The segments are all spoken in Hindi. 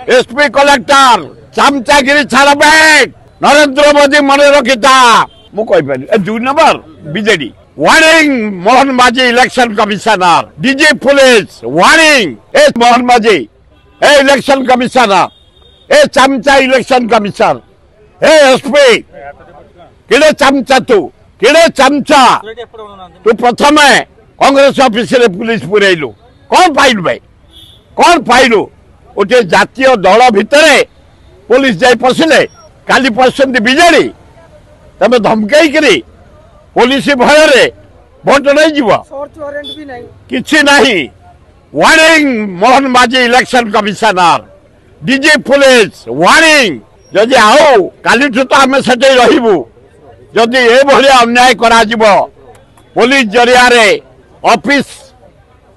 एसपी कलेक्टर चमचागिरी छाड़बे नरेंद्र मोदी मन रखिता मुझे 2 number BJD warning Mohan Majhi election commissioner DG police warning ए मोहन माझी ए इलेक्शन कमिश्नर ए चमचा इलेक्शन कमिश्नर ए एसपी किड़े चमचा तू किड़े चमचा तू प्रथम कांग्रेस ऑफिस रे पुलिस पुरेलु कौन पाइलु भाई कौन पाइलु गोटे जातीय दल भितर पुलिस जाई पशिले काली पसंद बीजेडी तमे धमकई पुलिस भय भोट नहीं जीव किछि नहीं warning Mohan Majhi election commissioner DG police warning जदि आओ काली तो आम से रही जदि ए भलिया अन्याय करा जीवो पुलिस जरिया रे ऑफिस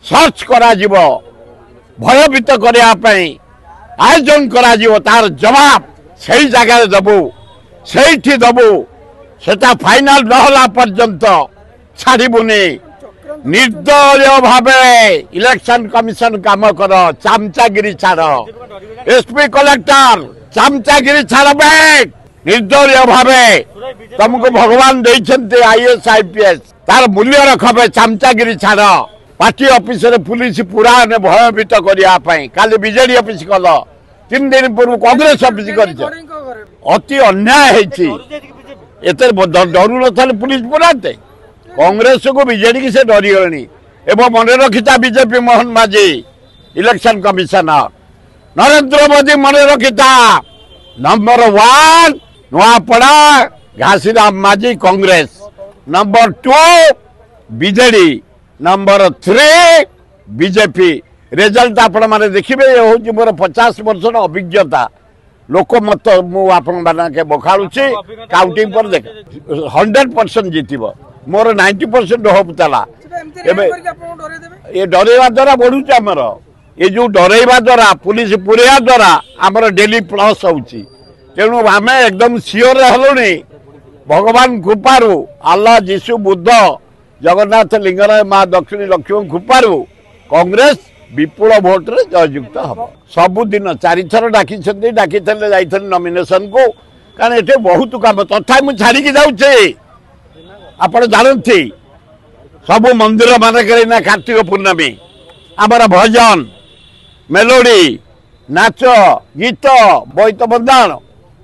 सर्च करा जीवो भयभीत करने आयोजन करा जीवो तार जवाब सही जगह दबु सही दबु सेटा फाइनल नहला पर्यंत छाड़बुनि निर्दलीय भावे इलेक्शन कमिशन काम कर चमचागिरी छाड़ एसपी कलेक्टर चमचागिरी छाड़बे निर्दलीय भावे तुमको भगवान देइछन्ते आईएएस आईपीएस तार मूल्य रखबे चमचागिरी छाड़ पार्टी ऑफिस रे पुलिस पूरा ने भयभीत करिया पई काली बीजेडी ऑफिस कल 3 दिन पूर्व कांग्रेस ऑफिस कर अति अन्याय हेछि एते डरू न पुलिस पुराते कांग्रेस को बीजेडी की से डरी गलनी एवं मन रखिता BJP Mohan Majhi election commissioner Narendra Modi मन रखिता नंबर 1 नुआपड़ा घासीराम माझी Congress number 2 BJD number 3 BJP result आपण माने देखिबे होची मोर 50 वर्ष अभिज्ञता लोकमत मुझे बखाड़ुची काउंटिंग पर देख 100% जीतब मोर 90% होप चला ये डरेवा द्वारा बढ़ुचे आमर ये जो डरेवा द्वारा पुलिस पुरेया द्वारा आमर डेली प्लस होची तेणु आम एकदम सियोर हलुनी भगवान कृपारू अल्लाह जीशु बुद्ध जगन्नाथ लिंगराय माँ दक्षिणी लक्ष्मी कृपारू कांग्रेस विपुल भोट रे जययुक्त हम सबुदिन 4 थर डाकी नॉमिनेशन को कारण ये बहुत काम तथा मुझे छाड़ी जाऊे आपण जानते सब मंदिर मानक कार्तिक पूर्णमी आमर भजन मेलोडी नाच गीत बैत बंदान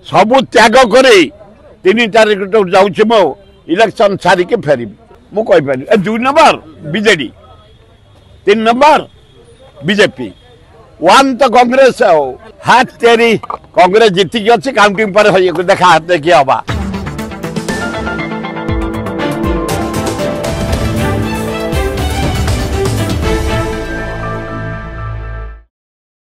सबू त्याग कर 3 तारीख जाऊँ मो इलेक्शन छाड़िकी फेरबी मुझे 2 नंबर बीजेडी 3 नंबर बीजेपी 1 तो कांग्रेस हाथ तेरी कांग्रेस जीतिकी अच्छी काउंटिंग पर देखा देखिए हवा।